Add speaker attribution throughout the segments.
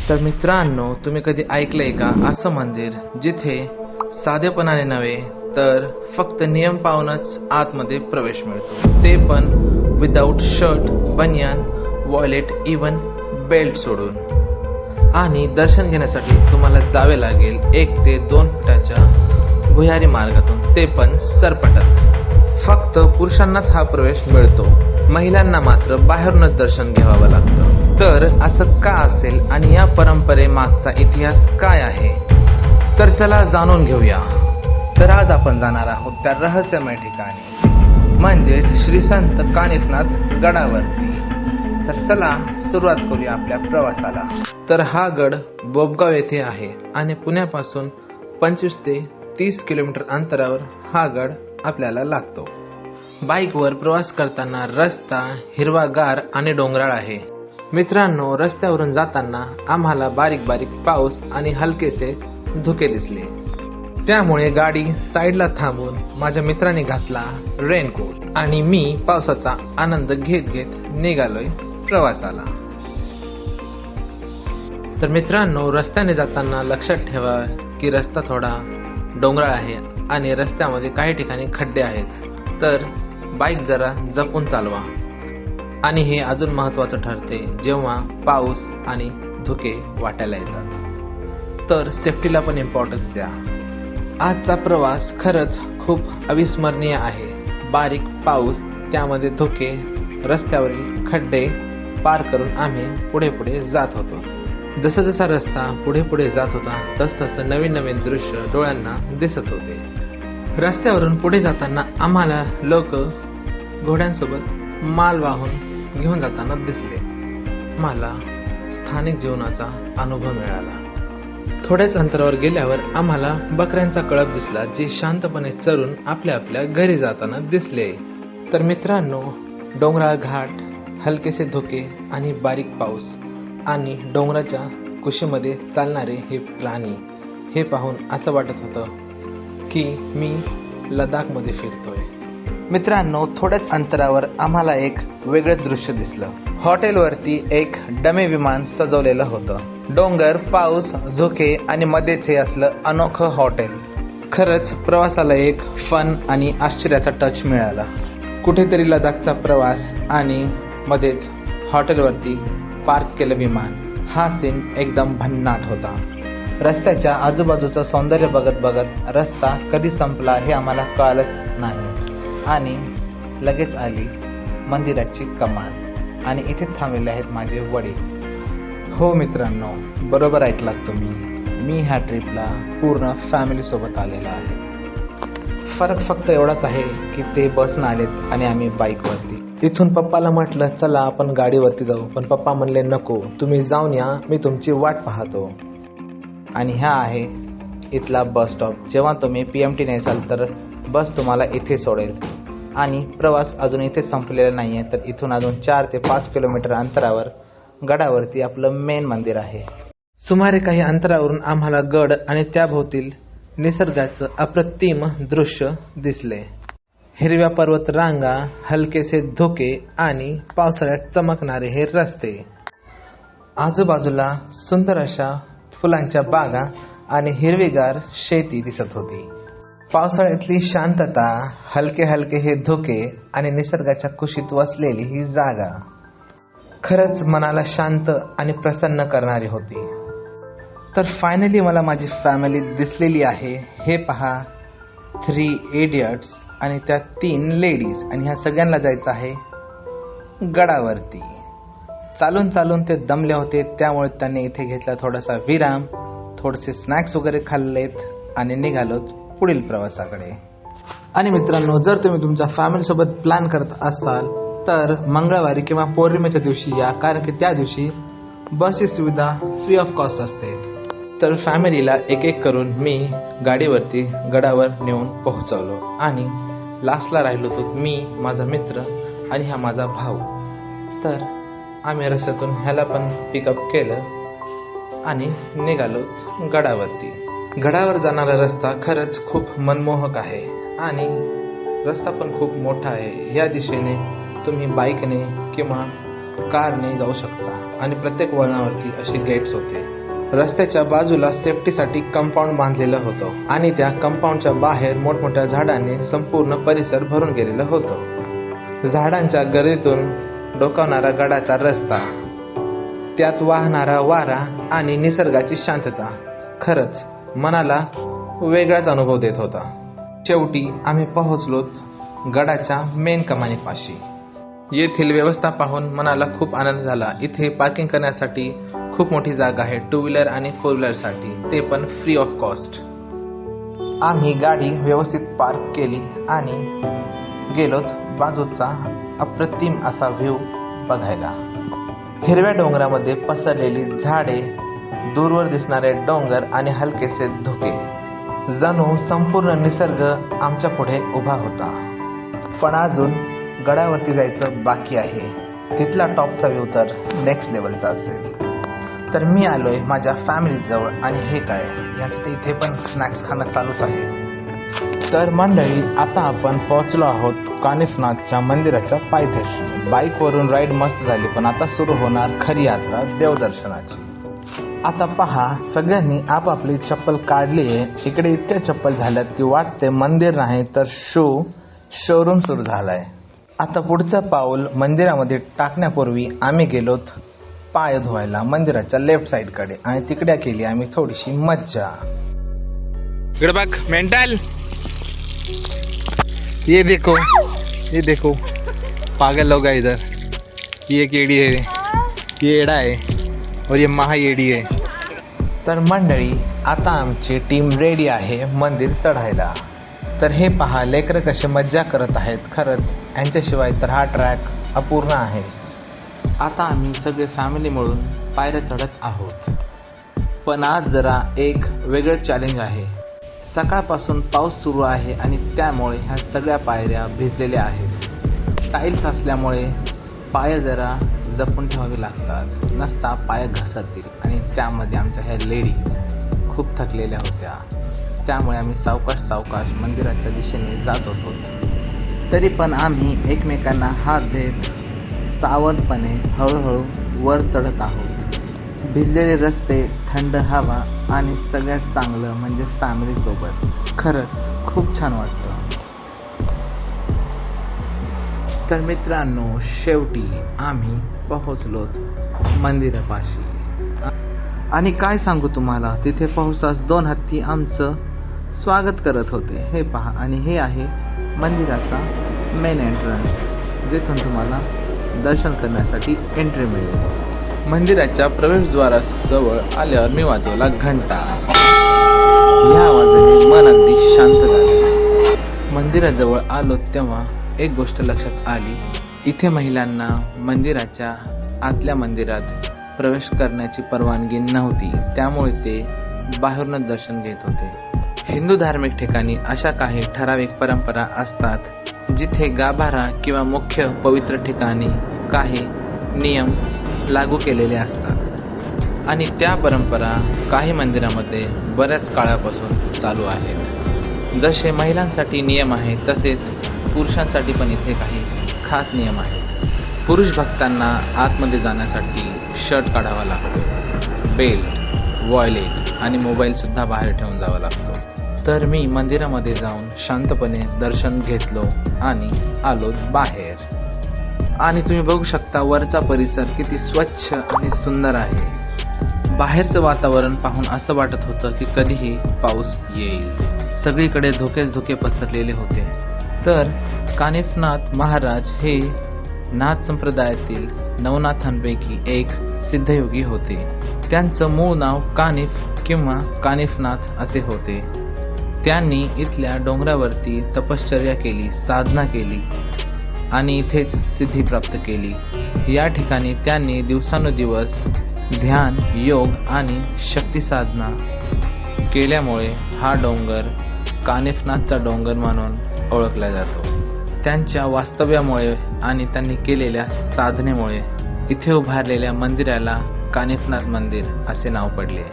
Speaker 1: तर मित्रांनो, तुम्ही कधी ऐकलंय का असं मंदिर जिथे साधेपणाने नव्हे तर फक्त नियम पाहूनच आतमध्ये प्रवेश मिळतो, ते पण विदाऊट शर्ट, बनियान, वॉलेट, इवन बेल्ट सोडून. आणि दर्शन घेण्यासाठी तुम्हाला जावे लागेल 1 ते 2 फुटाच्या भुयारी मार्गातून, ते पण सरपटत. फक्त पुरुषांनाच हा प्रवेश मिळतो, महिलांना मात्र बाहेरूनच दर्शन घ्यावं लागतं. तर असं का असेल आणि या परंपरेमागचा इतिहास काय आहे, तर चला जाणून घेऊया. तर आज आपण जाणार आहोत त्या रहस्यमय ठिकाणी, म्हणजेच श्री संत कानिफनाथ गडावरती. तर चला सुरुवात करूया आपल्या प्रवासाला. तर हा गड बोबगाव येथे आहे आणि पुण्यापासून 25 ते 30 किलोमीटर अंतरावर हा गड आपल्याला लागतो. बाईकवर प्रवास करताना रस्ता हिरवागार आणि डोंगराळ आहे. मित्रांनो, रस्त्यावरून जाताना आम्हाला बारीक बारीक पाऊस आणि हलकेसे धुके दिसले. त्यामुळे गाडी साईडला थांबून माझ्या मित्राने घातला रेनकोट आणि मी पावसाचा आनंद घेत घेत निघालोय प्रवासाला. तर मित्रांनो, रस्त्याने जाताना लक्षात ठेवा की रस्ता थोडा डोंगराळ आहे आणि रस्त्यामध्ये काही ठिकाणी खड्डे आहेत, तर बाईक जरा जपून चालवा. आणि हे अजून महत्त्वाचं ठरते जेव्हा पाऊस आणि धुके वाटायला येतात, तर सेफ्टीला पण इम्पॉर्टन्स द्या. आजचा प्रवास खरंच खूप अविस्मरणीय आहे. बारीक पाऊस, त्यामध्ये धुके, रस्त्यावरील खड्डे पार करून आम्ही पुढे पुढे जात होतो. जसा जसा रस्ता पुढे पुढे जात होता तसतसं नवीन नवीन दृश्य डोळ्यांना दिसत होते. रस्त्यावरून पुढे जाताना आम्हाला लोक घोड्यांसोबत माल वाहून घेऊन जाताना दिसले. आम्हाला स्थानिक जीवनाचा अनुभव मिळाला. थोड्याच अंतरावर गेल्यावर आम्हाला बकऱ्यांचा कळप दिसला, जे शांतपणे चरून आपल्या आपल्या घरी जाताना दिसले. तर मित्रांनो, डोंगराळ घाट, हलकेसे धुके आणि बारीक पाऊस आणि डोंगराच्या कुशीमध्ये चालणारे हे प्राणी, हे पाहून असं वाटत होतं की मी लडाखमध्ये फिरतोय. मित्रांनो, थोड्याच अंतरावर आम्हाला एक वेगळंच दृश्य दिसलं. हॉटेलवरती एक डमी विमान सजवलेलं होतं. डोंगर, पाऊस, धुके आणि मध्येच हे असलं अनोखं हॉटेल. खरंच प्रवासाला एक फन आणि आश्चर्याचा टच मिळाला. कुठेतरी लडाखचा प्रवास आणि मध्येच हॉटेलवरती पार्क केलं विमान. हा सीन एकदम भन्नाट होता. रस्त्याच्या आजूबाजूचं सौंदर्य बघत बघत रस्ता कधी संपला हे आम्हाला कळलंच नाही. आणि लगेच आली मंदिराची कमान आणि इथे थांबलेले आहेत माझे वडील. हो मित्रांनो, बरोबर ऐकलात तुम्ही, मी ह्या ट्रिपला पूर्ण फॅमिली सोबत आलेला आहे. फरक फक्त एवढाच आहे की ते बसनं आलेत आणि आम्ही बाईकवरती. इथून पप्पाला म्हटलं चला आपण गाडीवरती जाऊ, पण पप्पा म्हणले नको, तुम्ही जाऊन या, मी तुमची वाट पाहतो. आणि ह्या आहे इथला बस स्टॉप. जेव्हा तुम्ही PMT असाल तर बस तुम्हाला इथे सोडेल. आणि प्रवास अजून इथे संपलेला नाही आहे, तर इथून अजून 4 ते 5 किलोमीटर अंतरावर गडावरती आपलं मेन मंदिर आहे. सुमारे काही अंतरावरून आम्हाला गड आणि त्याभोवतील निसर्गाचं अप्रतिम दृश्य दिसले. हिरव्या पर्वत रांगा, हलकेसे धुके आणि पावसाळ्यात चमकणारे हे रस्ते. आजूबाजूला सुंदर अशा फुलांच्या बागा आणि हिरवीगार शेती दिसत होती. पावसाळ्यातली शांतता, हलके हलके हे धुके आणि निसर्गाच्या कुशीत वसलेली ही जागा खरंच मनाला शांत आणि प्रसन्न करणारी होती. तर फायनली मला माझी फॅमिली दिसलेली आहे. हे पहा, 3 इडियट्स आणि त्या 3 लेडीज, आणि ह्या सगळ्यांना जायचं आहे गडावरती. चालून चालून ते दमले होते, त्यामुळे त्यांनी इथे घेतला थोडासा विराम, थोडेसे स्नॅक्स वगैरे खाल्लेत आणि निघालोत पुढील प्रवासाकडे. आणि मित्रांनो, जर तुम्ही तुमच्या फॅमिलीसोबत प्लॅन करत असाल तर मंगळवारी किंवा पौर्णिमेच्या दिवशी या, कारण की त्या दिवशी बसची सुविधा फ्री ऑफ कॉस्ट असते. तर फॅमिलीला एक एक करून मी गाडीवरती गडावर नेऊन पोहोचवलो आणि लास्टला राहिलो होतो मी, माझा मित्र आणि हा माझा भाऊ. तर आम्ही रस्त्यातून ह्याला पण पिकअप केलं आणि निघालो गडावरती. गडावर जाणारा रस्ता खरंच खूप मनमोहक आहे आणि रस्ता पण खूप मोठा आहे. या दिशेने तुम्ही बाईकने किंवा कारने जाऊ शकता आणि प्रत्येक वळणावरती असे गेट्स होते. रस्त्याच्या बाजूला सेफ्टीसाठी कंपाऊंड बांधलेलं होतं आणि त्या कंपाऊंडच्या बाहेर मोठमोठ्या झाडांनी संपूर्ण परिसर भरून गेलेलं होतं. झाडांच्या गर्दीतून डोकावणारा गडाचा रस्ता, त्यात वाहणारा वारा आणि निसर्गाची शांतता खरंच मनाला वेगळाच अनुभव देत होता. शेवटी आम्ही पोहोचलोत गडाच्या मेन कमानीपाशी. येथील व्यवस्था पाहून मनाला खूप आनंद झाला. इथे पार्किंग करण्यासाठी खूप मोठी जागा आहे, 2 व्हीलर आणि 4 व्हीलर साठी, ते पण फ्री ऑफ कॉस्ट. आम्ही गाडी व्यवस्थित पार्क केली आणि गेलोत बाजूचा अप्रतिम असा व्ह्यू बघायला. हिरव्या डोंगरामध्ये पसरलेली झाडे, दूरवर दिसणारे डोंगर आणि हलकेसे धुके, जणू संपूर्ण निसर्ग आमच्या पुढे उभा होता. पण अजून गडावरती जायचं बाकी आहे. तिथला टॉपचा व्ह्यू तर नेक्स्ट लेवलचा असेल. तर मी आलोय माझ्या फॅमिली जवळ आणि हे काय, यांचं तर इथे पण स्नॅक्स खाणं चालूच आहे. तर मंडळी, आता आपण पोहोचलो आहोत कानिफनाथच्या मंदिराच्या पायथ्याशी. बाईकवरून राईड मस्त झाली, पण आता सुरू होणार खरी यात्रा देवदर्शनाची. आता पहा, सगळ्यांनी आपापली चप्पल काढली आहे. इकडे इतक्या चप्पल झाल्यात की वाटते मंदिर नाही तर शोरूम सुरू झालाय. आता पुढचं पाऊल मंदिरामध्ये टाकण्यापूर्वी आम्ही गेलोत पाय धुवायला मंदिराच्या लेफ्ट साइड कडे आणि तिकडे केली आम्ही थोडीशी मज्जा. इकडे बघ मेंटल, ये देखो पागल लोग है इधर. ये एक एडी है, ये एडा है और ये महा एडी है. तर मंडळी, आता आमची टीम रेडी आहे मंदिर चढायला. तर हे पहा, लेकरं कसे मज्जा करत आहेत. खरंच यांच्याशिवाय तर हा ट्रॅक अपूर्ण आहे. आता आम्ही सगळे फॅमिली मिळून पायऱ्या चढत आहोत. पण आज जरा एक वेगळं चॅलेंज आहे. सकाळपासून पाऊस सुरू आहे आणि त्यामुळे ह्या सगळ्या पायऱ्या भिजलेल्या आहेत. टाईल्स असल्यामुळे पाय जरा जपून ठेवावे लागतात, नसता पाय घसरतील. आणि त्यामध्ये आमच्या ह्या लेडीज खूप थकलेल्या होत्या. त्यामुळे आम्ही सावकाश मंदिराच्या दिशेने जात होतो. तरी पण आम्ही एकमेकांना हात देत सावधपणे हळूहळू वर चढत आहोत. भिजलेले रस्ते, थंड हवा आणि सगळ्यात चांगलं म्हणजे फॅमिली सोबत. खरंच खूप छान वाटतं. तर मित्रांनो, शेवटी आम्ही पोहोचलोत मंदिरापाशी. आणि काय सांगू तुम्हाला, तिथे पावसास 2 हत्ती आमचं स्वागत करत होते. हे पहा, आणि हे आहे मंदिराचा मेन एंट्रन्स, जिथून तुम्हाला दर्शन करण्यासाठी एंट्री मिळेल. मंदिराच्या प्रवेशद्वाराजवळ आल्यावर मी वाजवला घंटा. या आवाजाने मन अगदी शांत झाले. मंदिराजवळ आलो तेव्हा एक गोष्ट लक्षात आली. इथे महिलांना मंदिराच्या आतल्या मंदिरात प्रवेश करण्याची परवानगी नव्हती, त्यामुळे ते बाहेरूनच दर्शन घेत होते. हिंदू धार्मिक ठिकाणी अशा काही ठराविक परंपरा असतात जिथे गाभारा किंवा मुख्य पवित्र ठिकाणी काही नियम लागू केलेले असतात आणि त्या परंपरा काही मंदिरामध्ये बऱ्याच काळापासून चालू आहेत. जसे महिलांसाठी नियम आहेत तसेच पुरुषांसाठी पण इथे काही खास नियम आहेत. पुरुष भक्तांना आतमध्ये जाण्यासाठी शर्ट काढावा लागतो, बेल्ट, वॉयलेट आणि मोबाईल सुद्धा बाहेर ठेवून जावा लागतो. तर मी मंदिरामध्ये जाऊन शांतपणे दर्शन घेतलो आणि आलो बाहेर. आणि तुम्ही बघू शकता वरचा परिसर किती स्वच्छ आणि सुंदर आहे. बाहेरचं वातावरण पाहून असं वाटत होतं की कधीही पाऊस येईल. सगळीकडे धोकेच धोके पसरलेले होते. तर कानिफनाथ महाराज हे नाथ संप्रदायातील नवनाथांपैकी एक सिद्धयोगी होते. त्यांचं मूळ नाव कानिफ किंवा कानिफनाथ असे होते. त्यांनी इथल्या डोंगरावरती तपश्चर्या केली, साधना केली आणि इथेच सिद्धी प्राप्त केली. या ठिकाणी त्यांनी दिवसानुदिवस ध्यान, योग आणि शक्ती साधना केल्यामुळे हा डोंगर कानिफनाथचा डोंगर म्हणून ओळखला जातो. त्यांच्या वास्तव्यामुळे आणि त्यांनी केलेल्या साधनेमुळे इथे उभारलेल्या मंदिराला कानिफनाथ मंदिर असे नाव पडले.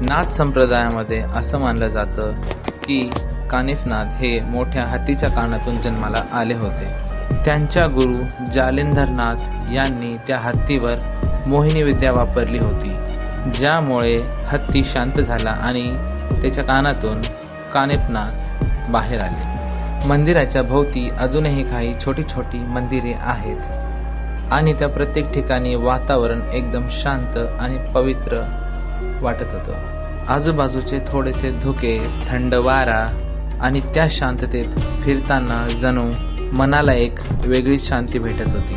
Speaker 1: नाथ संप्रदायामध्ये असं मानलं जातं की कानिफनाथ हे मोठ्या हत्तीच्या कानातून जन्माला आले होते. त्यांच्या गुरु जालिंधरनाथ यांनी त्या हत्तीवर मोहिनी विद्या वापरली होती
Speaker 2: ज्यामुळे हत्ती शांत झाला आणि त्याच्या कानातून कानेपनाथ बाहेर आले.
Speaker 1: मंदिराच्या भोवती अजूनही काही छोटी छोटी मंदिरे आहेत आणि त्या प्रत्येक ठिकाणी वातावरण एकदम शांत आणि पवित्र वाटत होतं. आजूबाजूचे थोडेसे धुके, थंड वारा आणि त्या शांततेत फिरताना जणू मनाला एक वेगळीच शांती भेटत होती.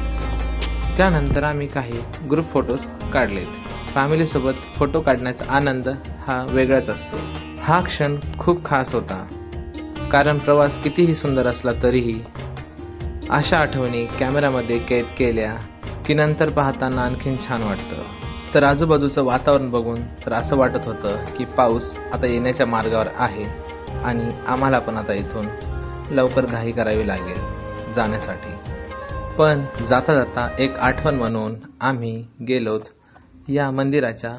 Speaker 1: त्यानंतर आम्ही काही ग्रुप फोटोज काढलेत. फॅमिलीसोबत फोटो काढण्याचा आनंद हा वेगळाच असतो. हा क्षण खूप खास होता, कारण प्रवास कितीही सुंदर असला तरीही अशा आठवणी कॅमेऱ्यामध्ये कैद केल्या की नंतर पाहताना आणखीन छान वाटतं. तर आजूबाजूचं वातावरण बघून तर असं वाटत होतं की पाऊस आता येण्याच्या मार्गावर आहे आणि आम्हाला पण आता इथून लवकर घाई करावी लागेल जाण्यासाठी. पण जाता जाता एक आठवण म्हणून आम्ही गेलोत या मंदिराच्या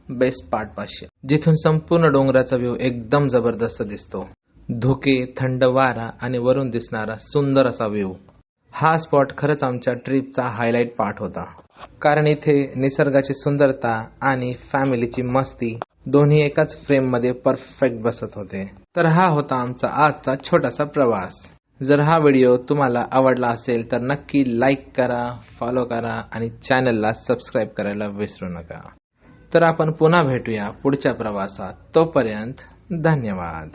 Speaker 1: बेस्ट पार्ट पाशी, जिथून संपूर्ण डोंगराचा व्ह्यू एकदम जबरदस्त दिसतो. धुके, थंड वारा आणि वरून दिसणारा सुंदर असा व्ह्यू. हा स्पॉट खरंच आमच्या ट्रिपचा हायलाइट पार्ट होता, कारण इथे निसर्गाची सुंदरता आणि फॅमिलीची मस्ती दोन्ही एकाच फ्रेममध्ये परफेक्ट बसत होते. तर हा होता आमचा आजचा छोटासा प्रवास. जर हा व्हिडिओ तुम्हाला आवडला असेल तर नक्की लाईक करा, फॉलो करा आणि चॅनलला सबस्क्राईब करायला विसरू नका. तर आपण पुन्हा भेटूया पुढच्या प्रवासात. तोपर्यंत धन्यवाद.